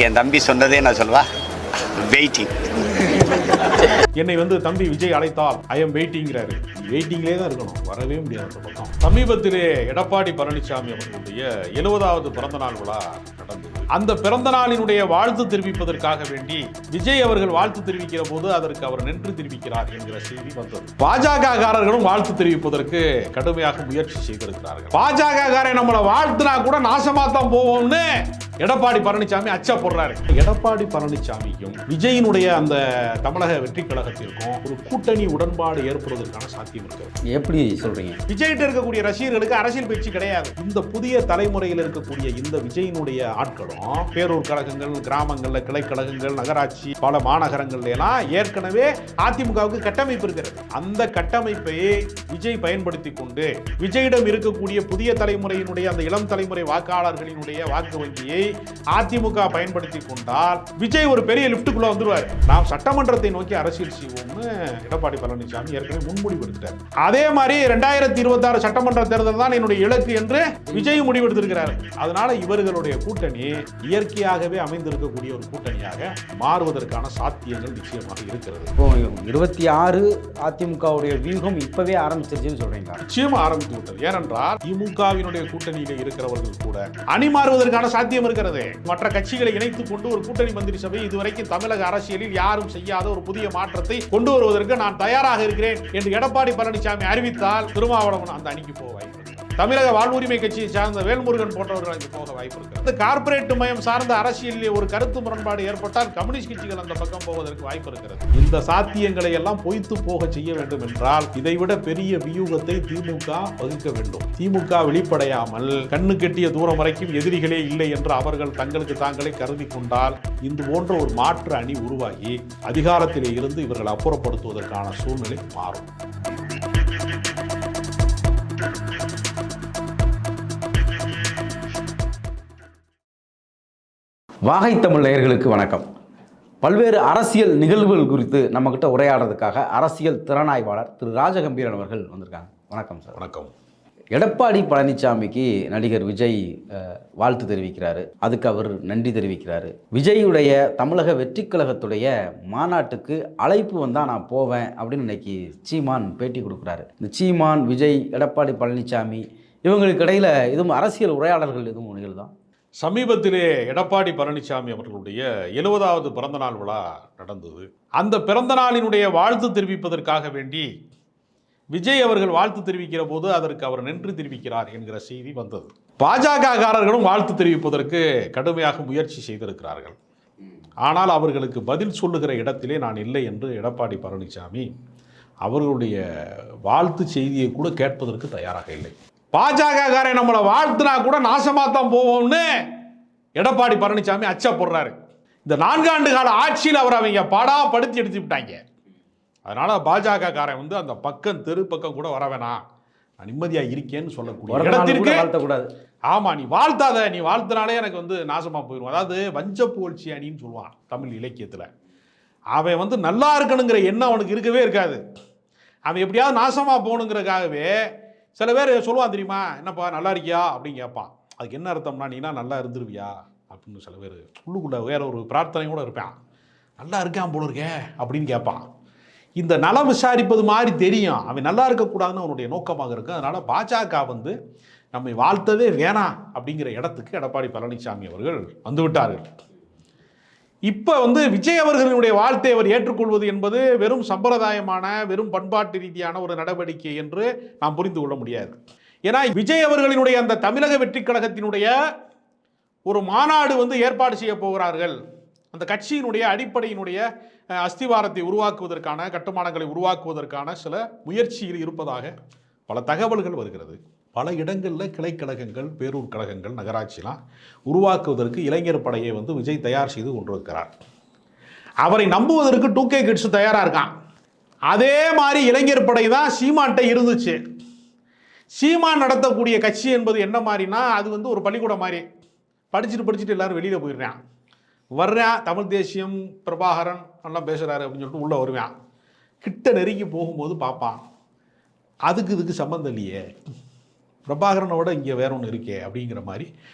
என் தம்பி சொன்னதே நான் சொல்வா, வெயிட்டிங். என்னை தம்பி விஜய் அழைத்தால் ஐ எம் வெயிட்டிங்கிறாரு. வெயிட்டிங்லேயே தான் இருக்கணும், வரவே முடியாது அந்த பக்கம். சமீபத்திலே எடப்பாடி பழனிசாமி அவர்களுடைய 70வது பிறந்தநாள் விழா நடந்தது. அந்த பிறந்த நாளினுடைய வாழ்த்து தெரிவிப்பதற்காக வேண்டி விஜய் அவர்கள் வாழ்த்து தெரிவிக்கிற போது அதற்கு அவர் நன்றி தெரிவிக்கிறார் என்கிற செய்தி வந்தது. பாஜககாரர்களும் வாழ்த்து தெரிவிப்பதற்கு கடுமையாக முயற்சி செய்திருக்கிறார்கள். பாஜககாரை நம்மளை வாழ்த்துனா கூட நாசமாத்தான் போவோம்னு எடப்பாடி பழனிசாமி அச்சா போடுறாரு. எடப்பாடி பழனிசாமிக்கும் விஜயினுடைய அந்த தமிழக வெற்றி கழகத்திற்கும் ஒரு கூட்டணி உடன்பாடு ஏற்படுவதற்கான சாத்தியம் இருக்கு. எப்படி சொல்றீங்க? விஜய்கிட்ட இருக்கக்கூடிய ரசிகர்களுக்கு அரசியல் பேச்சு கிடையாது. இந்த புதிய தலைமுறையில் இருக்கக்கூடிய இந்த விஜயினுடைய ஆட்களும் பேரூர் கழகங்கள், கிராமங்கள்ல கிளை கழகங்கள், நகராட்சி, பல மாநகரங்கள்ல எல்லாம் ஏற்கனவே அதிமுகவுக்கு கட்டமைப்பு இருக்கிறது. அந்த கட்டமைப்பை விஜய் பயன்படுத்தி கொண்டு விஜயிடம் இருக்கக்கூடிய புதிய தலைமுறையினுடைய அந்த இளம் தலைமுறை வாக்காளர்களினுடைய வாக்கு வங்கியை அதிமுக பயன்படுத்தி கொண்டால் விஜய் ஒரு பெரிய லிப்டுக்குள்ள வந்துருவார். நாம் சட்டமன்றத்தை நோக்கி அரசியல் செய்வோம்னு எடப்பாடி பழனிசாமி ஏற்கனவே முன்மொழிவு எடுத்தார். அதே மாதிரி 2026 சட்டமன்ற தேர்தல் தான் என்னுடைய இலக்கு என்று விஜய் முடிவெடுத்திருக்கிறார். அதனால இவர்களுடைய கூட்டணி இயற்கையாகவே அமைந்திருக்கக்கூடிய ஒரு கூட்டணியாக மாறுவதற்கான சாத்தியங்கள் நிச்சயமாக இருக்கிறது. 26 அதிமுகவுடைய வியூகம் இப்பவே ஆரம்பிச்சிருச்சுன்னு சொல்றீங்களா? நிச்சயமா ஆரம்பித்து விட்டது. ஏனென்றால் திமுகவினுடைய கூட்டணியில இருக்கிறவர்கள் கூட அணி மாறுவதற்கான சாத்தியம் இருக்கிறது. மற்ற கட்சிகளை இணைத்துக் கொண்டு ஒரு கூட்டணி மந்திரி சபை இதுவரைக்கும் தமிழக அரசியலில் யாரும் செய்யாத ஒரு புதிய மாற்றத்தை கொண்டு வருவதற்கு நான் தயாராக இருக்கிறேன் என்று எடப்பாடி பழனிசாமி அறிவித்தால் திருமாவளவன் அந்த அணிக்கு போக வாய்ப்பு. தமிழக வாழ்வுரிமை கட்சியை சார்ந்த வேல்முருகன் போன்றவர்கள் அங்கு போக வாய்ப்பு இருக்கிறது. கார்ப்பரேட் மயம் சார்ந்த அரசியலில் ஒரு கருத்து முரண்பாடு ஏற்பட்டால் கம்யூனிஸ்ட் கட்சிகள் அந்த பக்கம் போவதற்கு வாய்ப்பு இருக்கிறது. இந்த சாத்தியங்களை எல்லாம் பொய்த்து போக செய்ய வேண்டும் என்றால் இதைவிட பெரிய வியூகத்தை திமுக வகுக்க வேண்டும். திமுக வெளிப்படையாமல் கண்ணு கெட்டிய தூரம் வரைக்கும் எதிரிகளே இல்லை என்று அவர்கள் தங்களுக்கு தாங்களே கருதி கொண்டால் இந்த போன்ற ஒரு மாற்று அணி உருவாகி அதிகாரத்திலே இருந்து இவர்கள் அப்புறப்படுத்துவதற்கான சூழ்நிலை மாறும். வாகை தமிழ் நேயர்களுக்கு வணக்கம். பல்வேறு அரசியல் நிகழ்வுகள் குறித்து நம்மக்கிட்ட உரையாடுறதுக்காக அரசியல் திறனாய்வாளர் திரு ராஜகம்பீரன் அவர்கள் வந்திருக்காங்க. வணக்கம் சார். வணக்கம். எடப்பாடி பழனிசாமிக்கு நடிகர் விஜய் வாழ்த்து தெரிவிக்கிறாரு, அதுக்கு அவர் நன்றி தெரிவிக்கிறாரு. விஜயுடைய தமிழக வெற்றி கழகத்துடைய மாநாட்டுக்கு அழைப்பு வந்தால் நான் போவேன் அப்படின்னு இன்னைக்கு சீமான் பேட்டி கொடுக்குறாரு. இந்த சீமான், விஜய், எடப்பாடி பழனிசாமி இவங்களுக்கு இடையில் எதுவும் அரசியல் உரையாடல்கள் எதுவும் நிகழ்தான்? சமீபத்திலே எடப்பாடி பழனிசாமி அவர்களுடைய 70வது பிறந்தநாள் விழா நடந்தது. அந்த பிறந்த நாளினுடைய வாழ்த்து தெரிவிப்பதற்காக வேண்டி விஜய் அவர்கள் வாழ்த்து தெரிவிக்கிற போது அதற்கு அவர் நன்றி தெரிவிக்கிறார் என்கிற செய்தி வந்தது. பாஜககாரர்களும் வாழ்த்து தெரிவிப்பதற்கு கடுமையாக முயற்சி செய்திருக்கிறார்கள். ஆனால் அவர்களுக்கு பதில் சொல்லுகிற இடத்திலே நான் இல்லை என்று எடப்பாடி பழனிசாமி அவர்களுடைய வாழ்த்து செய்தியை கூட கேட்பதற்கு தயாராக இல்லை. பாஜககாரை நம்மளை வாழ்த்துனா கூட நாசமாத்தான் போவோம்னு எடப்பாடி பழனிசாமி அச்சா போடுறாரு. இந்த 4 ஆண்டு கால ஆட்சியில் அவர் அவங்க பாடா படுத்தி எடுத்து விட்டாங்க. அதனால பாஜககாரன் அந்த பக்கம் தெரு பக்கம் கூட வர வேணாம், நான் நிம்மதியா இருக்கேன்னு சொல்லக்கூடிய இடத்திற்கு வாழ்த்தக்கூடாது. ஆமா, நீ வாழ்த்தாத, நீ வாழ்த்தினாலே எனக்கு நாசமா போயிடும். அதாவது வஞ்ச புகழ்ச்சி அணின்னு சொல்லுவான் தமிழ் இலக்கியத்துல. அவன் நல்லா இருக்கணுங்கிற எண்ணம் அவனுக்கு இருக்கவே இருக்காது. அவன் எப்படியாவது நாசமா போகணுங்கிறதுக்காகவே சில பேர் சொல்லுவான் தெரியுமா, என்னப்பா நல்லா இருக்கியா அப்படின்னு கேட்பான். அதுக்கு என்ன அர்த்தம்னா, நீனா நல்லா இருந்துருவியா அப்படின்னு சில பேர் உள்ளுக்குள்ள வேற ஒரு பிரார்த்தனை கூட இருப்பான். நல்லா இருக்கான் போல இருக்கே அப்படின்னு கேட்பான். இந்த நலம் விசாரிப்பது மாதிரி தெரியும், அவன் நல்லா இருக்கக்கூடாதுன்னு அவனுடைய நோக்கமாக இருக்கு. அதனால பாஜக நம்மை வாழ்த்தவே வேணாம் அப்படிங்கிற இடத்துக்கு எடப்பாடி பழனிசாமி அவர்கள் வந்துவிட்டார்கள். இப்போ விஜய் அவர்களுடைய வாழ்த்தை அவர் ஏற்றுக்கொள்வது என்பது வெறும் சம்பிரதாயமான, வெறும் பண்பாட்டு ரீதியான ஒரு நடவடிக்கை என்று நாம் புரிந்து கொள்ள முடியாது. ஏன்னா விஜய் அவர்களினுடைய அந்த தமிழக வெற்றி கழகத்தினுடைய ஒரு மாநாடு ஏற்பாடு செய்ய போகிறார்கள். அந்த கட்சியினுடைய அடிப்படையினுடைய அஸ்திவாரத்தை உருவாக்குவதற்கான, கட்டுமானங்களை உருவாக்குவதற்கான சில முயற்சியில் இருப்பதாக பல தகவல்கள் வருகிறது. பல இடங்களில் கிளைக்கழகங்கள், பேரூர் கழகங்கள், நகராட்சிலாம் உருவாக்குவதற்கு இளைஞர் படையை விஜய் தயார் செய்து கொண்டிருக்கிறார். அவரை நம்புவதற்கு 2K கிட்ஸ் தயாராக இருக்கான். அதே மாதிரி இளைஞர் படை தான் சீமான்கிட்ட இருந்துச்சு. சீமான் நடத்தக்கூடிய கட்சி என்பது என்ன மாதிரினா, அது ஒரு பள்ளிக்கூடம் மாதிரி. படிச்சுட்டு எல்லாரும் வெளியில் போயிடுறான். வர்றான், தமிழ் தேசியம், பிரபாகரன் நல்லா பேசுகிறாரு அப்படின்னு சொல்லிட்டு உள்ளே வருவான். கிட்ட நெருங்கி போகும்போது பார்ப்பான், அதுக்கு இதுக்கு சம்பந்தம் இல்லையே, பிரபாகரனை விட இங்கே வேற ஒன்று இருக்கே அப்படிங்கிற மாதிரி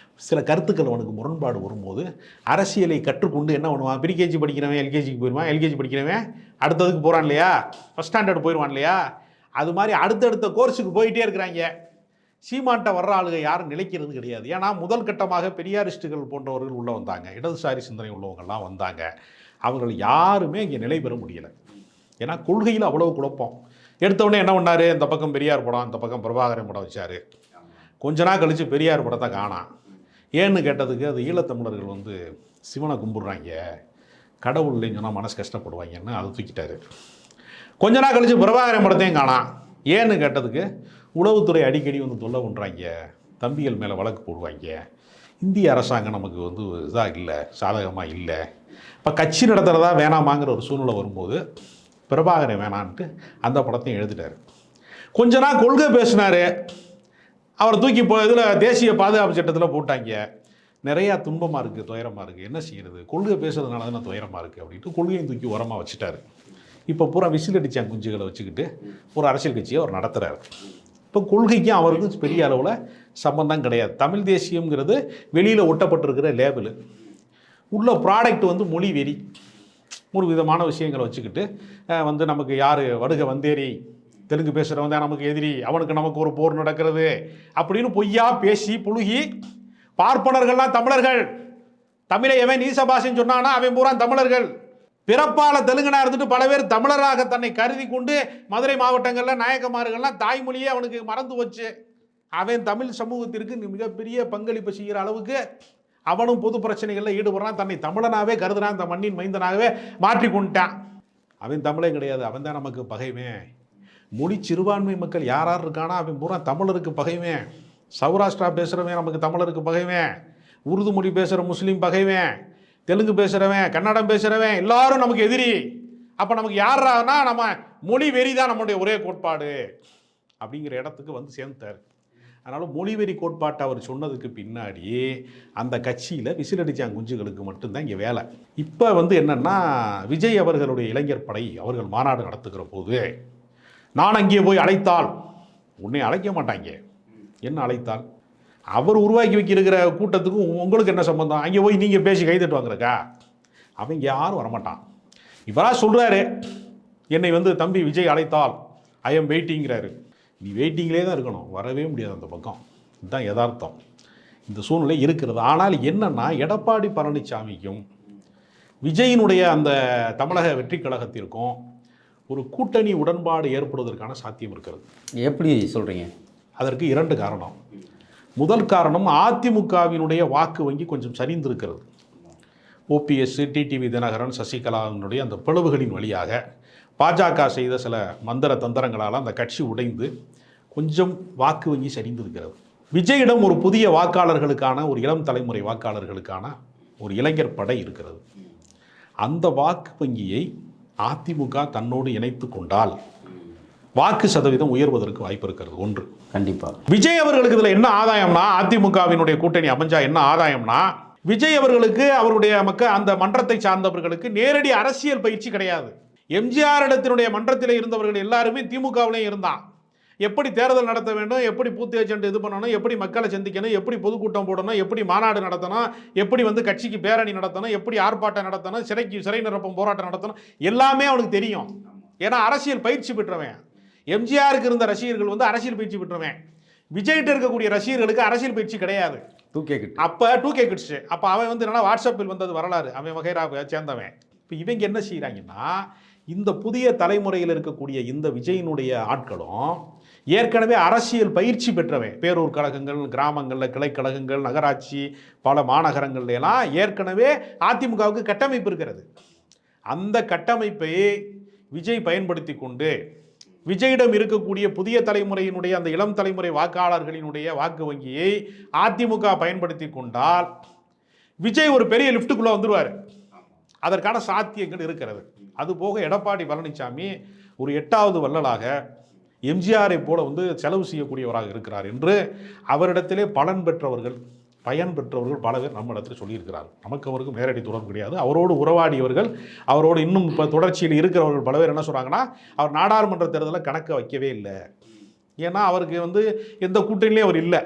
சில கருத்துக்கள் அவனுக்கு முரண்பாடு வரும்போது அரசியலை கற்றுக்கொண்டு என்ன பண்ணுவான், ப்ரீகேஜி படிக்கிறவன் எல்கேஜிக்கு போயிடுவான், எல்கேஜி படிக்கிறவன் அடுத்ததுக்கு போகிறான் இல்லையா, ஃபஸ்ட் ஸ்டாண்டர்ட் போயிடுவான் இல்லையா, அது மாதிரி அடுத்தடுத்த கோர்ஸுக்கு போயிட்டே இருக்கிறாங்க. சீமான்ட்ட வர்ற ஆளுக யாரும் நிலைக்கிறது கிடையாது. ஏன்னா முதல் கட்டமாக பெரியாரிஸ்டுகள் போன்றவர்கள் உள்ளே வந்தாங்க, இடதுசாரி சிந்தனை உள்ளவங்கள்லாம் வந்தாங்க. அவர்கள் யாருமே இங்கே நிலை பெற முடியலை. ஏன்னா கொள்கையில் அவ்வளவு குழப்பம். எடுத்தவுடனே என்ன பண்ணார், இந்த பக்கம் பெரியார் படம், இந்த பக்கம் பிரபாகரன் படம் வச்சார். கொஞ்ச நாள் கழித்து பெரியார் படத்தை காணாம். ஏன்னு கேட்டதுக்கு அது ஈழத்தமிழர்கள் வந்து சிவனை கும்பிட்றாங்க, கடவுள் இல்லைன்னு சொன்னால் மனசு கஷ்டப்படுவாங்கன்னு அதை தூக்கிட்டாரு. கொஞ்ச நாள் கழித்து பிரபாகரன் படத்தையும் காணாம். ஏன்னு கேட்டதுக்கு உளவுத்துறை அடிக்கடி வந்து தொல்லை பண்ணுறாங்க, தம்பிகள் மேலே வழக்கு போடுவாங்க, இந்திய அரசாங்கம் நமக்கு வந்து இதாக இல்லை, சாதகமாக இல்லை. இப்போ கட்சி நடத்துகிறதா வேணாமாங்கிற ஒரு சூழ்நிலை வரும்போது பிரபாகரன் வேணான்ட்டு அந்த படத்தையும் எழுதிட்டார். கொஞ்ச நாள் கொள்கை பேசினார், அவரை தூக்கி இதில் தேசிய பாதுகாப்பு சட்டத்தில் போட்டாங்க. நிறையா துன்பமாக இருக்குது, துயரமாக இருக்குது, என்ன செய்கிறது, கொள்கை பேசுறதுனால தானே துயரமாக இருக்குது அப்படின்ட்டு கொள்கையும் தூக்கி உரமாக வச்சுட்டார். இப்போ பூரா விசில் அடித்தாங்க குஞ்சுகளை வச்சுக்கிட்டு ஒரு அரசியல் கட்சியை அவர் நடத்துகிறார். இப்போ கொள்கைக்கும் அவருக்கும் பெரிய அளவில் சம்பந்தம் கிடையாது. தமிழ் தேசியங்கிறது வெளியில் ஒட்டப்பட்டிருக்கிற லேபிள், உள்ள ப்ராடக்ட் வந்து மொழி வெறி, ஒரு விதமான விஷயங்களை வச்சுக்கிட்டு வந்து நமக்கு யார் வடுக வந்தேரி, தெலுங்கு பேசுகிறவன் தான் நமக்கு எதிரி, அவனுக்கு நமக்கு ஒரு போர் நடக்கிறது அப்படின்னு பொய்யா பேசி புழுகி பார்ப்பனர்கள்லாம் தமிழர்கள், தமிழை எவன் நீச பாஷைன்னு சொன்னானா அவன் பூரா தமிழர்கள், பிறப்பால தெலுங்கனா இருந்துட்டு பல பேர் தமிழராக தன்னை கருதி கொண்டு மதுரை மாவட்டங்களில் நாயக்கமார்கள்லாம் தாய்மொழியே அவனுக்கு மறந்து வச்சு அவன் தமிழ் சமூகத்திற்கு மிகப்பெரிய பங்களிப்பு செய்கிற அளவுக்கு அவனும் பொது பிரச்சனைகளில் ஈடுபடுறான், தன்னை தமிழனாகவே கருதுறான், அந்த மண்ணின் மைந்தனாகவே மாற்றி கொண்டுட்டான். அவன் தமிழே கிடையாது, அவன் தான் நமக்கு பகைவன். மொழி சிறுபான்மை மக்கள் யார் யார் இருக்கானா அவன் பூரா தமிழருக்கு பகைவன். சௌராஷ்டிரா பேசுகிறவன் நமக்கு தமிழருக்கு பகைவன், உருது மொழி பேசுகிற முஸ்லீம் பகைவன், தெலுங்கு பேசுகிறவன், கன்னடம் பேசுகிறவன் எல்லாரும் நமக்கு எதிரி. அப்போ நமக்கு யாரானா நம்ம மொழி வெறி தான் நம்முடைய ஒரே கோட்பாடு அப்படிங்கிற இடத்துக்கு வந்து சேர்ந்தார். அதனால் மொழிவெறி கோட்பாட்டை அவர் சொன்னதுக்கு பின்னாடி அந்த கட்சியில் விசிலடிச்சாங்க குஞ்சுகளுக்கு மட்டும்தான் இங்கே வேலை. இப்போ வந்து என்னென்னா விஜய் அவர்களுடைய இளைஞர் படை அவர்கள் மாநாடு நடத்துகிற போது நான் அங்கே போய் அழைத்தால் உன்னை அழைக்க மாட்டாங்க. என்ன அழைத்தால், அவர் உருவாக்கி வைக்கிற கூட்டத்துக்கும் உங்களுக்கு என்ன சம்பந்தம், அங்கே போய் நீங்கள் பேசி கைதட்டு வாங்குறக்கா, அவங்க யாரும் வரமாட்டான். இவராக சொல்கிறாரு என்னை வந்து தம்பி விஜய் அழைத்தால் ஐ எம் வெயிட்டிங்கிறாரு. நீ வெயிட்டிங்லேயே தான் இருக்கணும், வரவே முடியாது அந்த பக்கம். இதுதான் யதார்த்தம், இந்த சூழ்நிலை இருக்கிறது. ஆனால் என்னன்னா எடப்பாடி பழனிசாமிக்கும் விஜயினுடைய அந்த தமிழக வெற்றி கழகத்திற்கும் ஒரு கூட்டணி உடன்பாடு ஏற்படுவதற்கான சாத்தியம் இருக்கிறது. எப்படி சொல்கிறீங்க? அதற்கு 2 காரணம். முதல் காரணம் அதிமுகவினுடைய வாக்கு வங்கி கொஞ்சம் சரிந்திருக்கிறது. ஓபிஎஸ், டிடிவி தினகரன், சசிகலாவினுடைய அந்த பிளவுகளின் வழியாக பாஜக செய்த சில மந்திர தந்திரங்களால் அந்த கட்சி உடைந்து கொஞ்சம் வாக்கு வங்கி சரிந்திருக்கிறது. விஜயிடம் ஒரு புதிய வாக்காளர்களுக்கான, ஒரு இளம் தலைமுறை வாக்காளர்களுக்கான ஒரு இளைஞர் படை இருக்கிறது. அந்த வாக்கு வங்கியை அதிமுக தன்னோடு இணைத்து கொண்டால் வாக்கு சதவீதம் உயர்வதற்கு வாய்ப்பு இருக்கிறது. ஒன்று, கண்டிப்பாக விஜய் அவர்களுக்கு இதில் என்ன ஆதாயம்னா, அதிமுகவினுடைய கூட்டணி அமைஞ்சா என்ன ஆதாயம்னா, விஜய் அவர்களுக்கு அவருடைய அந்த மன்றத்தை சார்ந்தவர்களுக்கு நேரடி அரசியல் பயிற்சி கிடையாது. எம்ஜிஆர் இடத்தினுடைய மன்றத்தில் இருந்தவர்கள் எல்லாருமே திமுகவிலையும் இருந்தான். எப்படி தேர்தல் நடத்த வேண்டும், எப்படி பூத் ஏஜென்ட் இது பண்ணணும், எப்படி மக்களை சந்திக்கணும், எப்படி பொதுக்கூட்டம் போடணும், எப்படி மாநாடு நடத்தணும், எப்படி வந்து கட்சிக்கு பேரணி நடத்தணும், எப்படி ஆர்ப்பாட்டம் நடத்தணும், சிறை நிரப்பும் போராட்டம் நடத்தணும், எல்லாமே அவனுக்கு தெரியும். ஏன்னா அரசியல் பயிற்சி பெற்றவன். எம்ஜிஆருக்கு இருந்த ரசிகர்கள் வந்து அரசியல் பயிற்சி பெற்றவன். விஜய்கிட்ட இருக்கக்கூடிய ரசிகர்களுக்கு அரசியல் பயிற்சி கிடையாது. 2K kids. அப்போ அவன் வந்து என்னன்னா வாட்ஸ்அப்பில் வந்தது வரலாறு, அவன் வகைராவை சேர்ந்தவன். இப்போ இவங்க என்ன செய்கிறாங்கன்னா, இந்த புதிய தலைமுறையில் இருக்கக்கூடிய இந்த விஜயினுடைய ஆட்களும் ஏற்கனவே அரசியல் பயிற்சி பெற்றவன். பேரூர் கழகங்கள், கிராமங்களில் கிளைக்கழகங்கள், நகராட்சி, பல மாநகரங்கள்ல எல்லாம் ஏற்கனவே அதிமுகவுக்கு கட்டமைப்பு இருக்கிறது. அந்த கட்டமைப்பை விஜய் பயன்படுத்தி கொண்டு விஜயிடம் இருக்கக்கூடிய புதிய தலைமுறையினுடைய அந்த இளம் தலைமுறை வாக்காளர்களினுடைய வாக்கு வங்கியை அதிமுக பயன்படுத்தி கொண்டால் விஜய் ஒரு பெரிய லிஃப்ட்டுக்குள்ளே வந்துடுவார். அதற்கான சாத்தியங்கள் இருக்கிறது. அதுபோக எடப்பாடி பழனிசாமி ஒரு 8வது வள்ளலாக எம்ஜிஆரை போல வந்து செலவு செய்யக்கூடியவராக இருக்கிறார் என்று அவரிடத்திலே பயன் பெற்றவர்கள் பல பேர் நம்ம இடத்துல சொல்லியிருக்கிறார். நமக்கு அவருக்கு நேரடி தொடர்பு கிடையாது. அவரோடு உறவாடியவர்கள், அவரோடு இன்னும் இப்போ தொடர்ச்சியில் இருக்கிறவர்கள் பல பேர் என்ன சொல்கிறாங்கன்னா, அவர் நாடாளுமன்ற தேர்தலில் கணக்கை வைக்கவே இல்லை, ஏன்னா அவருக்கு வந்து எந்த கூட்டணியிலையும் அவர் இல்லை.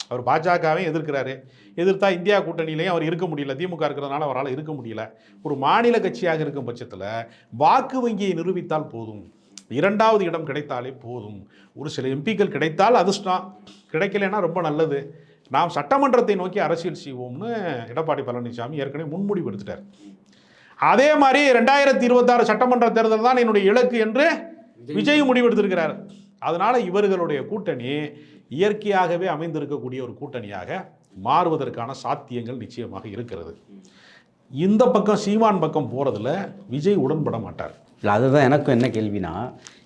அவர் பாஜகவையும் எதிர்க்கிறாரு. எதிர்த்தா இந்தியா கூட்டணியிலையும் அவர் இருக்க முடியல. திமுக இருக்கிறதுனால அவரால் இருக்க முடியல. ஒரு மாநில கட்சியாக இருக்கும் பட்சத்தில் வாக்கு வங்கியை நிரூபித்தால் போதும், 2வது இடம் கிடைத்தாலே போதும். ஒரு சில எம்பிக்கள் கிடைத்தால் அதிர்ஷ்டம், கிடைக்கலைன்னா ரொம்ப நல்லது. நாம் சட்டமன்றத்தை நோக்கி அரசியல் செய்வோம்னு எடப்பாடி பழனிசாமி ஏற்கனவே முன்முடிவு எடுத்துட்டார். அதே மாதிரி 2026 சட்டமன்ற தேர்தல் தான் என்னுடைய இலக்கு என்று விஜய் முடிவெடுத்திருக்கிறார். அதனால இவர்களுடைய கூட்டணி இயற்கையாகவே அமைந்திருக்கக்கூடிய ஒரு கூட்டணியாக மாறுவதற்கான சாத்தியங்கள் நிச்சயமாக இருக்கிறது. இந்த பக்கம் சீமான் பக்கம் போறதுல விஜய் உடன்பட மாட்டார். இல்லை, அதுதான் எனக்கும் என்ன கேள்வினா,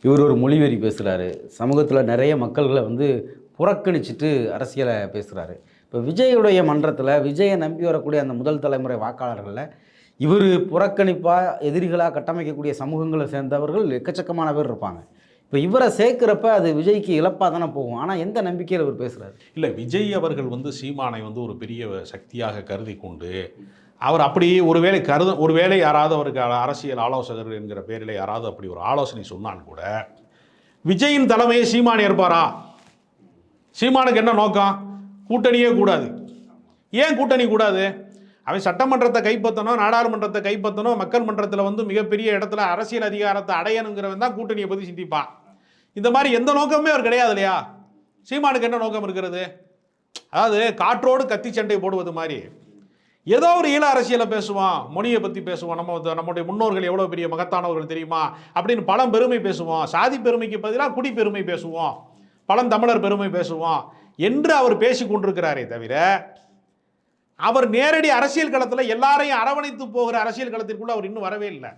இவர் ஒரு மொழிவெறி பேசுகிறாரு, சமூகத்தில் நிறைய மக்கள்களை வந்து புறக்கணிச்சிட்டு அரசியலை பேசுகிறாரு. இப்போ விஜயுடைய மன்றத்தில் விஜயை நம்பி வரக்கூடிய அந்த முதல் தலைமுறை வாக்காளர்களில் இவர் புறக்கணிப்பாக எதிரிகளாக கட்டமைக்கக்கூடிய சமூகங்களை சேர்ந்தவர்கள் எக்கச்சக்கமான பேர் இருப்பாங்க. இப்போ இவரை சேர்க்கிறப்ப அது விஜய்க்கு இழப்பாக தானே போகும். ஆனால் எந்த நம்பிக்கையில் இவர் பேசுகிறாரு? இல்லை, விஜய் அவர்கள் வந்து சீமானை வந்து ஒரு பெரிய சக்தியாக கருதி கொண்டு அவர் அப்படி ஒருவேளை யாராவது அவருக்கு அரசியல் ஆலோசகர் என்கிற பேரில் யாராவது அப்படி ஒரு ஆலோசனை சொன்னான் கூட விஜயின் தலைமையை சீமான் ஏற்பாரா? சீமானுக்கு என்ன நோக்கம்? கூட்டணியே கூடாது. ஏன் கூட்டணி கூடாது? அவன் சட்டமன்றத்தை கைப்பற்றணும், நாடாளுமன்றத்தை கைப்பற்றணும், மக்கள் மன்றத்தில் வந்து மிகப்பெரிய இடத்துல அரசியல் அதிகாரத்தை அடையணுங்கிறவன் தான் கூட்டணியை பற்றி சிந்திப்பான். இந்த மாதிரி எந்த நோக்கமே அவர் கிடையாது இல்லையா? சீமானுக்கு என்ன நோக்கம் இருக்கிறது? அதாவது காற்றோடு கத்தி சண்டை போடுவது மாதிரி ஏதோ ஒரு ஈழ அரசியலை பேசுவோம், மொழியை பற்றி பேசுவோம், நம்முடைய முன்னோர்கள் எவ்வளோ பெரிய மகத்தானவர்கள் தெரியுமா அப்படின்னு பழம் பெருமை பேசுவோம், சாதி பெருமைக்கு பதிலாக குடி பெருமை பேசுவோம், பழந்தமிழர் பெருமை பேசுவோம் என்று அவர் பேசி கொண்டிருக்கிறாரே தவிர அவர் நேரடி அரசியல் களத்தில் எல்லாரையும் அரவணைத்து போகிற அரசியல் களத்திற்குள்ள அவர் இன்னும் வரவே இல்லை.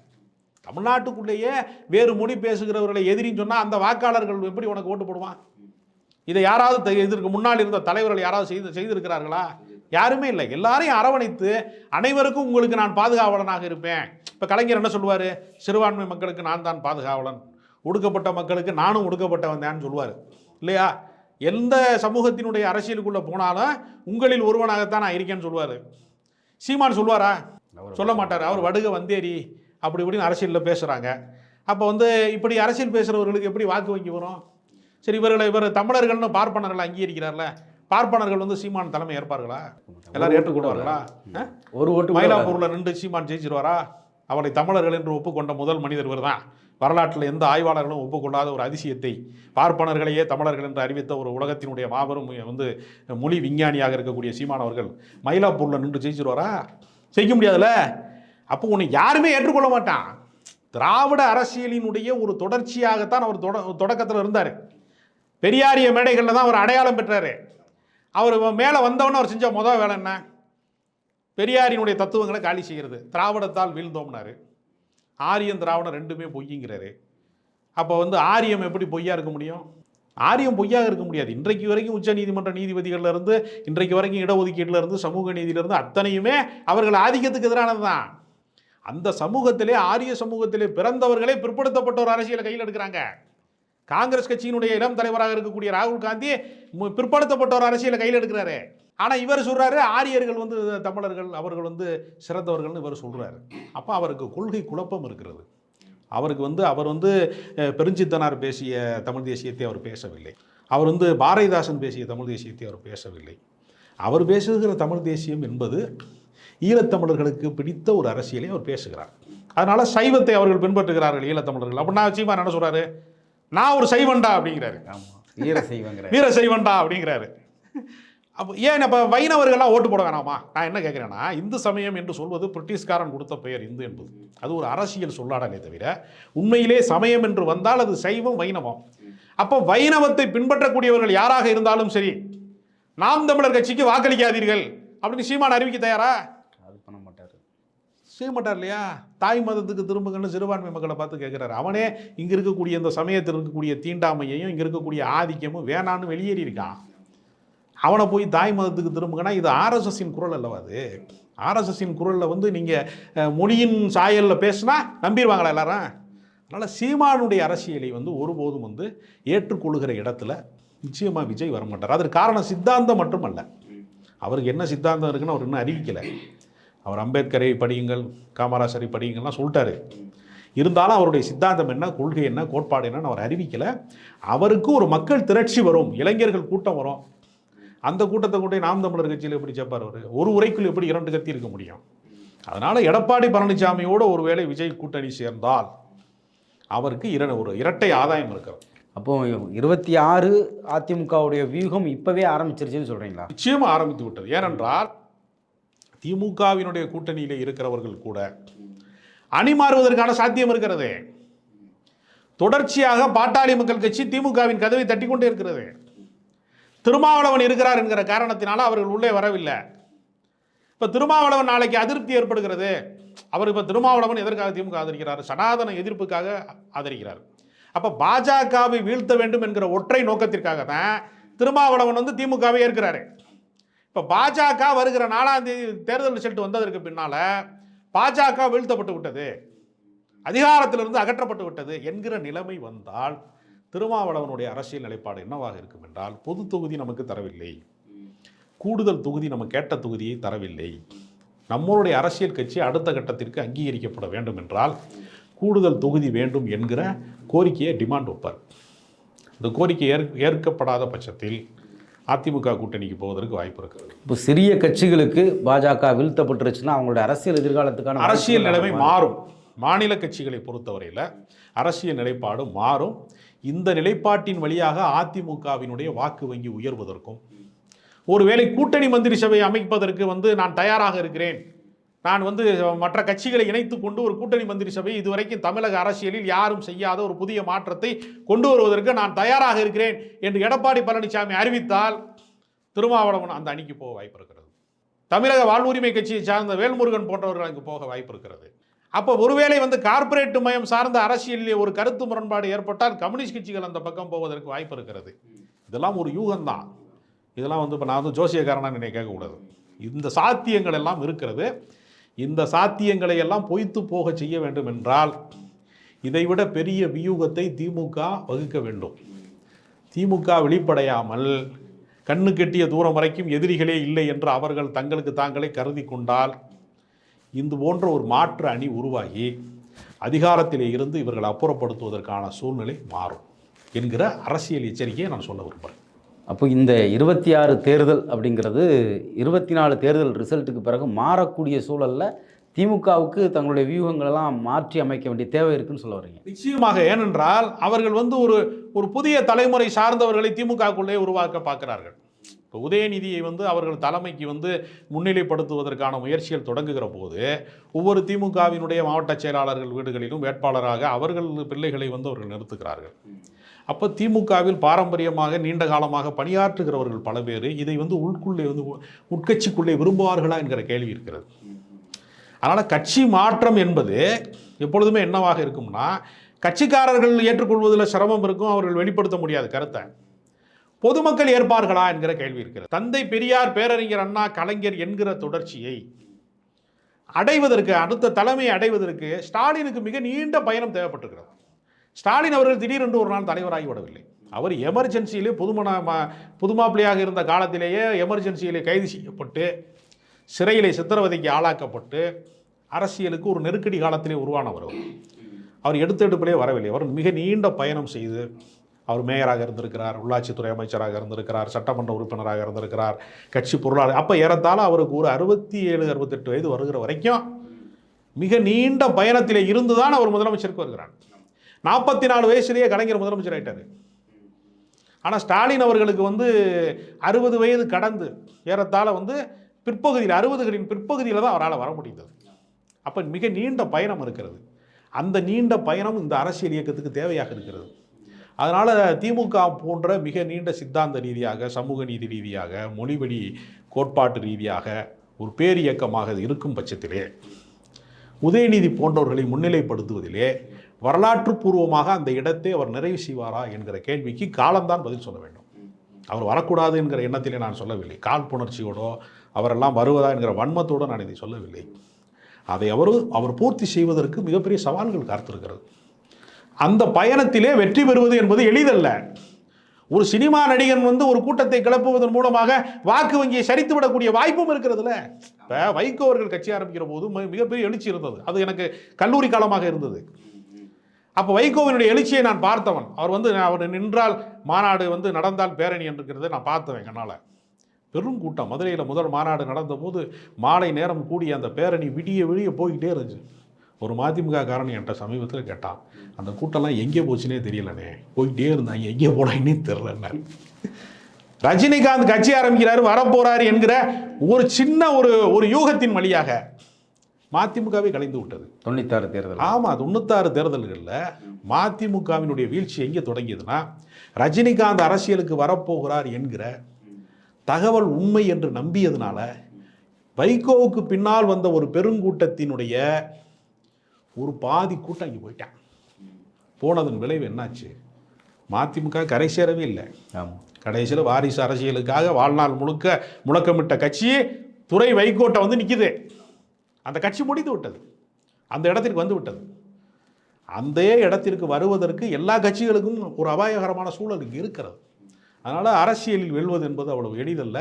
தமிழ்நாட்டுக்குள்ளேயே வேறு மொழி பேசுகிறவர்களை எதிரின்னு சொன்னால் அந்த வாக்காளர்கள் எப்படி உனக்கு ஓட்டு போடுவான்? இதை யாராவது இதற்கு முன்னால் இருந்த தலைவர்கள் யாராவது செய்திருக்கிறார்களா? யாருமே இல்லை. எல்லாரையும் அரவணைத்து அனைவருக்கும் உங்களுக்கு நான் பாதுகாவலனாக இருப்பேன். இப்போ கலைஞர் என்ன சொல்லுவார்? சிறுபான்மை மக்களுக்கு நான் தான் பாதுகாவலன், ஒடுக்கப்பட்ட மக்களுக்கு நானும் ஒடுக்கப்பட்டவன் தான் சொல்லுவார் இல்லையா? எந்த சமூகத்தினுடைய அரசியலுக்குள்ளே போனாலும் உங்களில் ஒருவனாகத்தான் நான் இருக்கேன்னு சொல்லுவார். சீமான் சொல்லுவாரா? சொல்ல மாட்டார். அவர் வடுக வந்தேரி அப்படி இப்படின்னு அரசியலில் பேசுகிறாங்க. அப்போ வந்து இப்படி அரசியல் பேசுகிறவர்களுக்கு எப்படி வாக்கு வங்கி வரும்? சரி, இவர் தமிழர்கள்னு பார்ப்பனர்கள் அங்கீகரிக்கிறார்ல, பார்ப்பனர்கள் வந்து சீமான் தலைமை ஏற்பார்களா? எல்லாரும் ஏற்றுக்கொள்வார்களா? ஒரு ஓட்டு மயிலாப்பூரில் நின்று சீமான் ஜெயிச்சிருவாரா? அவரை தமிழர்கள் என்று ஒப்புக்கொண்ட முதல் மனிதர் இவர் தான். வரலாற்றில் எந்த ஆய்வாளர்களும் ஒப்புக்கொள்ளாத ஒரு அதிசயத்தை, பார்ப்பனர்களையே தமிழர்கள் என்று அறிவித்த ஒரு உலகத்தினுடைய மாபெரும் வந்து மொழி விஞ்ஞானியாக இருக்கக்கூடிய சீமான் அவர்கள் மயிலாப்பூரில் நின்று ஜெயிச்சிருவாரா? செய்ய முடியாதுல்ல. அப்போ உன்னை யாருமே ஏற்றுக்கொள்ள மாட்டான். திராவிட அரசியலினுடைய ஒரு தொடர்ச்சியாகத்தான் அவர் தொடக்கத்தில் இருந்தார். பெரியாரிய மேடைகளில் தான் அவர் அடையாளம் பெற்றார். அவர் மேலே வந்தவொன்னே அவர் செஞ்ச முதல் வேலை என்ன? பெரியாரினுடைய தத்துவங்களை காலி செய்கிறது. திராவிடத்தால் வீழ்ந்தோம்னாரு. ஆரியம் திராவிடம் ரெண்டுமே பொய்ங்கிறாரு. அப்போ வந்து ஆரியம் எப்படி பொய்யா இருக்க முடியும்? ஆரியம் பொய்யாக இருக்க முடியாது. இன்றைக்கு வரைக்கும் உச்ச நீதிமன்ற நீதிபதிகளில் இருந்து, இன்றைக்கு வரைக்கும் இடஒதுக்கீட்டில் இருந்து, சமூக நீதியிலிருந்து அத்தனையுமே அவர்கள் ஆதிக்கத்துக்கு எதிரானது தான். அந்த சமூகத்திலே, ஆரிய சமூகத்திலே பிறந்தவர்களே பிற்படுத்தப்பட்ட ஒரு அரசியலை கையில் எடுக்கிறாங்க. காங்கிரஸ் கட்சியினுடைய இளம் தலைவராக இருக்கக்கூடிய ராகுல் காந்தி பிற்படுத்தப்பட்ட ஒரு அரசியலை கையில் எடுக்கிறாரு. ஆனால் இவர் சொல்கிறாரு ஆரியர்கள் வந்து தமிழர்கள், அவர்கள் வந்து சிறந்தவர்கள்னு இவர் சொல்கிறாரு. அப்போ அவருக்கு கொள்கை குழப்பம் இருக்கிறது. அவருக்கு வந்து அவர் வந்து பெருஞ்சித்தனார் பேசிய தமிழ் தேசியத்தை அவர் பேசவில்லை. அவர் வந்து பாரதிதாசன் பேசிய தமிழ் தேசியத்தை அவர் பேசவில்லை. அவர் பேசுகிற தமிழ் தேசியம் என்பது ஈழத்தமிழர்களுக்கு பிடித்த ஒரு அரசியலை அவர் பேசுகிறார். அதனால் சைவத்தை அவர்கள் பின்பற்றுகிறார்கள் ஈழத்தமிழர்கள். அப்படின்னா சீமான் என்ன சொல்கிறாரு? நான் ஒரு சைவண்டா அப்படிங்கிறாரு. வீர சைவண்டா அப்படிங்கிறாரு. அப்போ ஏன் அப்போ வைணவர்கள்லாம் ஓட்டு போட வேணாமா? நான் என்ன கேட்குறேன்னா, இந்து சமயம் என்று சொல்வது பிரிட்டிஷ்காரன் கொடுத்த பெயர் இந்து என்பது. அது ஒரு அரசியல் சொல்லாடலே தவிர உண்மையிலே சமயம் என்று வந்தால் அது சைவம், வைணவம். அப்போ வைணவத்தை பின்பற்றக்கூடியவர்கள் யாராக இருந்தாலும் சரி, நாம் தமிழர் கட்சிக்கு வாக்களிக்காதீர்கள் அப்படின்னு சீமான் அறிவிக்க தயாரா? அது பண்ண மாட்டார். செய்ய மாட்டார் இல்லையா? தாய் மதத்துக்கு திரும்புங்கன்னு சிறுபான்மை மக்களை பார்த்து கேட்குறாரு. அவனே இங்கே இருக்கக்கூடிய இந்த சமயத்தில் இருக்கக்கூடிய தீண்டாமையையும் இங்கே இருக்கக்கூடிய ஆதிக்கமும் வேணான்னு வெளியேறி இருக்கான். அவனை போய் தாய் மதத்துக்கு திரும்புங்கன்னா இது ஆர்எஸ்எஸ்ஸின் குரல் அல்லவா? அது ஆர்எஸ்எஸ்ஸின் குரலில் வந்து நீங்கள் மொழியின் சாயலில் பேசினா நம்பிடுவாங்களா எல்லாரும்? அதனால் சீமானுடைய அரசியலை வந்து ஒருபோதும் வந்து ஏற்றுக்கொள்கிற இடத்துல நிச்சயமாக விஜய் வரமாட்டார். அதற்கு காரணம் சித்தாந்தம் மட்டுமல்ல. அவருக்கு என்ன சித்தாந்தம் இருக்குன்னு அவர் இன்னும் அறிவிக்கலை. அவர் அம்பேத்கரை படியுங்கள், காமராசரை படியுங்கள்லாம் சொல்லிட்டாரு. இருந்தாலும் அவருடைய சித்தாந்தம் என்ன, கொள்கை என்ன, கோட்பாடு என்னன்னு அவர் அறிவிக்கலை. அவருக்கு ஒரு மக்கள் திரட்சி வரும், இளைஞர்கள் கூட்டம் வரும். அந்த கூட்டத்தை கொண்டு நாம் தமிழர் கட்சியில் எப்படி சேர்ப்பார் அவர்? ஒரு உரைக்குள் எப்படி 2 கத்தி இருக்க முடியும்? அதனால் எடப்பாடி பழனிசாமியோடு ஒருவேளை விஜய் கூட்டணி சேர்ந்தால் அவருக்கு ஒரு இரட்டை ஆதாயம் இருக்கிறது. அப்போ 26 அதிமுகவுடைய வியூகம் இப்போவே ஆரம்பிச்சிருச்சுன்னு சொல்கிறீங்களா? நிச்சயமாக ஆரம்பித்து விட்டது. ஏனென்றால் திமுகவினுடைய கூட்டணியில் இருக்கிறவர்கள் கூட அணி மாறுவதற்கான சாத்தியம் இருக்கிறது. தொடர்ச்சியாக பாட்டாளி மக்கள் கட்சி திமுகவின் கதவை தட்டி கொண்டே இருக்கிறது. திருமாவளவன் இருக்கிறார் என்கிற காரணத்தினால அவர்கள் உள்ளே வரவில்லை. இப்போ திருமாவளவன் நாளைக்கு அதிருப்தி ஏற்படுகிறது. அவர் இப்போ திருமாவளவன் எதற்காக திமுக ஆதரிக்கிறார்? சனாதன எதிர்ப்புக்காக ஆதரிக்கிறார். அப்போ பாஜகவை வீழ்த்த வேண்டும் என்கிற ஒற்றை நோக்கத்திற்காக தான் திருமாவளவன் வந்து திமுகவை ஏற்கிறாரு. இப்போ பாஜக வருகிற 4ஆம் தேதி தேர்தல் ரிசல்ட் வந்ததற்கு பின்னால் பாஜக வீழ்த்தப்பட்டு விட்டது, அதிகாரத்திலிருந்து அகற்றப்பட்டு விட்டது என்கிற நிலைமை வந்தால் திருமாவளவனுடைய அரசியல் நிலைப்பாடு என்னவாக இருக்கும் என்றால், பொது தொகுதி நமக்கு தரவில்லை, கூடுதல் தொகுதி நம்ம கேட்ட தொகுதியை தரவில்லை, நம்மளுடைய அரசியல் கட்சி அடுத்த கட்டத்திற்கு அங்கீகரிக்கப்பட வேண்டும் என்றால் கூடுதல் தொகுதி வேண்டும் என்கிற கோரிக்கையை டிமாண்ட் வைப்பார். இந்த கோரிக்கை ஏற்கப்படாத பட்சத்தில் அதிமுக கூட்டணிக்கு போவதற்கு வாய்ப்பு இருக்கிறது. இப்போ சிறிய கட்சிகளுக்கு பாஜக வீழ்த்தப்பட்டுருச்சுன்னா அவங்களுடைய அரசியல் எதிர்காலத்துக்கான அரசியல் நிலைமை மாறும். மாநில கட்சிகளை பொறுத்தவரையில் அரசியல் நிலைப்பாடு மாறும். இந்த நிலைப்பாட்டின் வழியாக அதிமுகவினுடைய வாக்கு வங்கி உயர்வதற்கும், ஒருவேளை கூட்டணி மந்திரி சபை அமைப்பதற்கு நான் தயாராக இருக்கிறேன், நான் மற்ற கட்சிகளை இணைத்து கொண்டு ஒரு கூட்டணி மந்திரி சபை இதுவரைக்கும் தமிழக அரசியலில் யாரும் செய்யாத ஒரு புதிய மாற்றத்தை கொண்டு வருவதற்கு நான் தயாராக இருக்கிறேன் என்று எடப்பாடி பழனிசாமி அறிவித்தால் திருமாவளவன் அந்த அணிக்கு போக வாய்ப்பு இருக்கிறது. தமிழக வாழ்வுரிமை கட்சியை சார்ந்த வேல்முருகன் போன்றவர்கள் அங்கு போக வாய்ப்பு இருக்கிறது. அப்போ ஒருவேளை கார்ப்பரேட் மயம் சார்ந்த அரசியலிலே ஒரு கருத்து முரண்பாடு ஏற்பட்டால் கம்யூனிஸ்ட் கட்சிகள் அந்த பக்கம் போவதற்கு வாய்ப்பு இருக்கிறது. இதெல்லாம் ஒரு யூகம்தான். இதெல்லாம் இப்போ நான் ஜோசியக்காரனா என்னை கேட்கக்கூடாது. இந்த சாத்தியங்கள் எல்லாம் இருக்கிறது. இந்த சாத்தியங்களை எல்லாம் பொய்த்து போக செய்ய வேண்டும் என்றால் இதைவிட பெரிய வியூகத்தை திமுக வகுக்க வேண்டும். திமுக வெளிப்படையாமல் கண்ணு கெட்டிய தூரம் வரைக்கும் எதிரிகளே இல்லை என்று அவர்கள் தங்களுக்கு தாங்களே கருதி கொண்டால் இந்த போன்ற ஒரு மாற்று அணி உருவாகி அதிகாரத்திலே இருந்து இவர்கள் அப்புறப்படுத்துவதற்கான சூழ்நிலை மாறும் என்கிற அரசியல் எச்சரிக்கையை நான் சொல்ல விரும்புகிறேன். அப்போ இந்த 26 தேர்தல் அப்படிங்கிறது 24 தேர்தல் ரிசல்ட்டுக்கு பிறகு மாறக்கூடிய சூழலில் திமுகவுக்கு தங்களுடைய வியூகங்களெல்லாம் மாற்றி அமைக்க வேண்டிய தேவை இருக்குன்னு சொல்ல வரீங்க? நிச்சயமாக. ஏனென்றால் அவர்கள் ஒரு புதிய தலைமுறை சார்ந்தவர்களை திமுகக்குள்ளே உருவாக்க பார்க்கிறார்கள். இப்போ உதயநிதியை அவர்கள் தலைமைக்கு முன்னிலைப்படுத்துவதற்கான முயற்சிகள் தொடங்குகிற போது ஒவ்வொரு திமுகவினுடைய மாவட்ட செயலாளர்கள் வீடுகளிலும் வேட்பாளராக அவர்கள் பிள்ளைகளை அவர்கள் நிறுத்துகிறார்கள். அப்போ திமுகவில் பாரம்பரியமாக நீண்ட காலமாக பணியாற்றுகிறவர்கள் பல பேர் இதை உள்குள்ளே உட்கட்சிக்குள்ளே விரும்புவார்களா என்கிற கேள்வி இருக்கிறது. அதனால் கட்சி மாற்றம் என்பது எப்பொழுதுமே என்னவாக இருக்கும்னா, கட்சிக்காரர்கள் ஏற்றுக்கொள்வதில் சிரமம் இருக்கும், அவர்கள் வெளிப்படுத்த முடியாத கருத்தை பொதுமக்கள் ஏற்பார்களா என்கிற கேள்வி இருக்கிறது. தந்தை பெரியார், பேரறிஞர் அண்ணா, கலைஞர் என்கிற தொடர்ச்சியை அடைவதற்கு, அடுத்த தலைமையை அடைவதற்கு ஸ்டாலினுக்கு மிக நீண்ட பயணம் தேவைப்பட்டிருக்கிறது. ஸ்டாலின் அவர்கள் திடீரென்று ஒரு நாள் தலைவராகிவிடவில்லை. அவர் எமர்ஜென்சியிலே புதுமாப்பிள்ளையாக இருந்த காலத்திலேயே எமர்ஜென்சியிலே கைது செய்யப்பட்டு சிறையிலே சித்திரவதைக்கு ஆளாக்கப்பட்டு அரசியலுக்கு ஒரு நெருக்கடி காலத்திலே உருவானவர். அவர் எடுத்தெடுப்பிலே வரவில்லை. அவர் மிக நீண்ட பயணம் செய்து அவர் மேயராக இருந்திருக்கிறார், உள்ளாட்சித்துறை அமைச்சராக இருந்திருக்கிறார், சட்டமன்ற உறுப்பினராக இருந்திருக்கிறார், கட்சி பொருளாளர். அப்போ ஏறத்தாழ அவருக்கு ஒரு 67-68 வயது வருகிற வரைக்கும் மிக நீண்ட பயணத்திலே இருந்து தான் அவர் முதலமைச்சருக்கு வருகிறார். 44 வயசுலேயே கலைஞர் முதலமைச்சர் ஆயிட்டார். ஆனால் ஸ்டாலின் அவர்களுக்கு 60 வயது கடந்து ஏறத்தாழ பிற்பகுதியில் 60களின் பிற்பகுதியில் தான் அவரால் வர முடிந்தது. அப்போ மிக நீண்ட பயணம் இருக்கிறது. அந்த நீண்ட பயணம் இந்த அரசியல் இயக்கத்துக்கு தேவையாக இருக்கிறது. அதனால் திமுக போன்ற மிக நீண்ட சித்தாந்த ரீதியாக, சமூக நீதி ரீதியாக, மொழிவழி கோட்பாட்டு ரீதியாக ஒரு பேர் இயக்கமாக இருக்கும் பட்சத்திலே உதயநிதி போன்றவர்களை முன்னிலைப்படுத்துவதிலே வரலாற்று பூர்வமாக அந்த இடத்தை அவர் நிறைவு செய்வாரா என்கிற கேள்விக்கு காலம்தான் பதில் சொல்ல வேண்டும். அவர் வரக்கூடாது என்கிற எண்ணத்திலே நான் சொல்லவில்லை. காழ்ப்புணர்ச்சியோடோ அவரெல்லாம் வருவதா என்கிற வன்மத்தோடு நான் இதை சொல்லவில்லை. அதை அவர் பூர்த்தி செய்வதற்கு மிகப்பெரிய சவால்கள் காத்திருக்கிறது. அந்த பயணத்திலே வெற்றி பெறுவது என்பது எளிதல்ல. ஒரு சினிமா நடிகன் ஒரு கூட்டத்தை கிளப்புவதன் மூலமாக வாக்கு வங்கியை சரித்து விடக்கூடிய வாய்ப்பும் இருக்கிறதுல. இப்போ வைகோ அவர்கள் கட்சி ஆரம்பிக்கிற போது மிகப்பெரிய எழுச்சி இருந்தது. அது எனக்கு கல்லூரி காலமாக இருந்தது. அப்போ வைகோவினுடைய எழுச்சியை நான் பார்த்தவன். அவர் நின்றால் மாநாடு நடந்தால் பேரணி என்றுக்கிறத நான் பார்த்தவன் கண்ணால். பெரும் கூட்டம். மதுரையில் முதல் மாநாடு நடந்தபோது மாலை நேரம் கூடிய அந்த பேரணி விடிய விடிய போய்கிட்டே இருந்துச்சு. ஒரு மதிமுக காரணம் என்கிட்ட சமீபத்தில் கேட்டான், அந்த கூட்டம்லாம் எங்கே போச்சுன்னே தெரியலனே, போய்கிட்டே இருந்தாங்க, எங்கே போனாங்கன்னே தெரிலன்னு. ரஜினிகாந்த் கட்சி ஆரம்பிக்கிறாரு, வரப்போறாரு என்கிற ஒரு சின்ன ஒரு யூகத்தின் வழியாக மதிமுகவை கலைந்து விட்டது. 96 தேர்தல். ஆமாம், 96 தேர்தல்களில் மதிமுகவினுடைய வீழ்ச்சி எங்கே தொடங்கியதுன்னா, ரஜினிகாந்த் அரசியலுக்கு வரப்போகிறார் என்கிற தகவல் உண்மை என்று நம்பியதுனால வைகோவுக்கு பின்னால் வந்த ஒரு பெருங்கூட்டத்தினுடைய ஒரு பாதி கூட்டம் இங்கே போயிட்டான். போனதன் விளைவு என்னாச்சு? மதிமுக கரை சேரவே இல்லை. கடைசியில் வாரிசு அரசியலுக்காக வாழ்நாள் முழுக்க முழக்கமிட்ட கட்சி துரை வைகோட்டை நிற்கிது. அந்த கட்சி முடிந்து விட்டது, அந்த இடத்திற்கு வந்து விட்டது. அந்த இடத்திற்கு வருவதற்கு எல்லா கட்சிகளுக்கும் ஒரு அபாயகரமான சூழல் இங்கே இருக்கிறது. அதனால் அரசியலில் வெல்வது என்பது அவ்வளவு எளிதல்ல.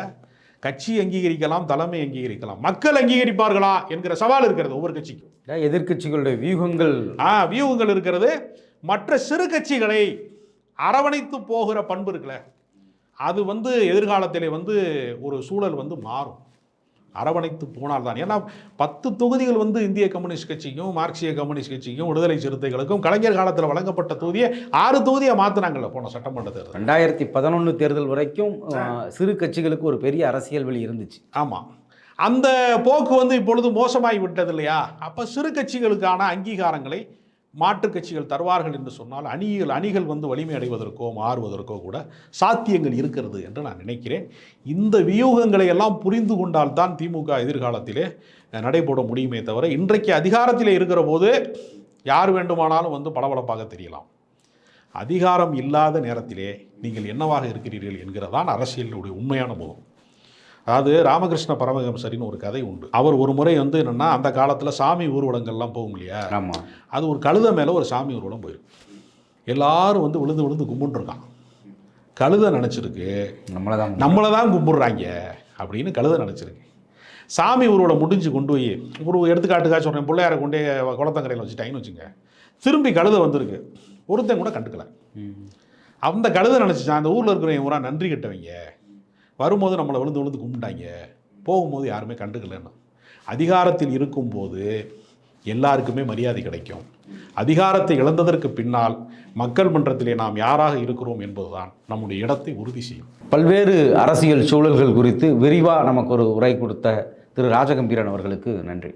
கட்சி அங்கீகரிக்கலாம், தலைமை அங்கீகரிக்கலாம், மக்கள் அங்கீகரிப்பார்களா என்கிற சவால் இருக்கிறது ஒவ்வொரு கட்சிக்கும். எதிர்கட்சிகளுடைய வியூகங்கள் இருக்கிறது. மற்ற சிறு கட்சிகளை அரவணைத்து போகிற பண்பு இருக்குல்ல, அது எதிர்காலத்திலே ஒரு சூழல் மாறும். அரவணைத்து போனால்தான். ஏன்னா 10 தொகுதிகள் இந்திய கம்யூனிஸ்ட் கட்சிக்கும் மார்க்சிய கம்யூனிஸ்ட் கட்சிக்கும் விடுதலை சிறுத்தைகளுக்கும் கலைஞர் காலத்தில் வழங்கப்பட்ட தொகுதியை 6 தொகுதியை மாற்றினாங்கல்ல போன சட்டமன்ற தேர்தல். 2011 தேர்தல் வரைக்கும் சிறு கட்சிகளுக்கு ஒரு பெரிய அரசியல் வெளி இருந்துச்சு. ஆமாம், அந்த போக்கு இப்பொழுது மோசமாகி விட்டது இல்லையா? அப்போ சிறு கட்சிகளுக்கான அங்கீகாரங்களை மாற்றுக் கட்சிகள் தருவார்கள் என்று சொன்னால் அணிகள் வலிமை அடைவதற்கோ மாறுவதற்கோ கூட சாத்தியங்கள் இருக்கிறது என்று நான் நினைக்கிறேன். இந்த வியூகங்களை எல்லாம் புரிந்து கொண்டால்தான் திமுக எதிர்காலத்திலே நடைபெற முடியுமே தவிர, இன்றைக்கு அதிகாரத்திலே இருக்கிற போது யார் வேண்டுமானாலும் பளபளப்பாக தெரியலாம். அதிகாரம் இல்லாத நேரத்திலே நீங்கள் என்னவாக இருக்கிறீர்கள் என்கிறதான் அரசியலுடைய உண்மையான முகம். அதாவது ராமகிருஷ்ண பரமஹம்சரின்னு ஒரு கதை உண்டு. அவர் ஒரு முறை என்னன்னா, அந்த காலத்தில் சாமி ஊர்வலங்கள்லாம் போகும் இல்லையா, அது ஒரு கழுதை மேலே ஒரு சாமி ஊர்வலம் போயிருக்கு. எல்லாரும் விழுந்து விழுந்து கும்பிட்டுருக்கான். கழுதை நினச்சிருக்கு நம்மளை தான் கும்பிட்றாங்க அப்படின்னு கழுதை நினச்சிருக்கு. சாமி ஊர்வலம் முடிஞ்சு கொண்டு போய் ஒரு எடுத்துக்காட்டுக்காக சொல்கிறேன், பிள்ளையாரை கொண்டே குளத்தங்கரையில் வச்சுட்டாங்கன்னு வச்சுங்க. திரும்பி கழுதை வந்திருக்கு, ஒருத்தன் கூட கண்டுக்கல. அந்த கழுதை நினச்சிச்சான், அந்த ஊரில் இருக்கிறவங்க ஊரா நன்றி கட்டவங்க, வரும்போது நம்மளை விழுந்து விழுந்து கும்பிட்டாங்க, போகும்போது யாருமே கண்டுக்கலன்னு. அதிகாரத்தில் இருக்கும்போது எல்லாருக்குமே மரியாதை கிடைக்கும். அதிகாரத்தை இழந்ததற்கு பின்னால் மக்கள் மன்றத்திலே நாம் யாராக இருக்கிறோம் என்பதுதான் நம்முடைய இடத்தை உறுதி செய்யும். பல்வேறு அரசியல் சூழல்கள் குறித்து விரிவாக நமக்கு ஒரு உரை கொடுத்த திரு ராஜகம்பீரன் அவர்களுக்கு நன்றி.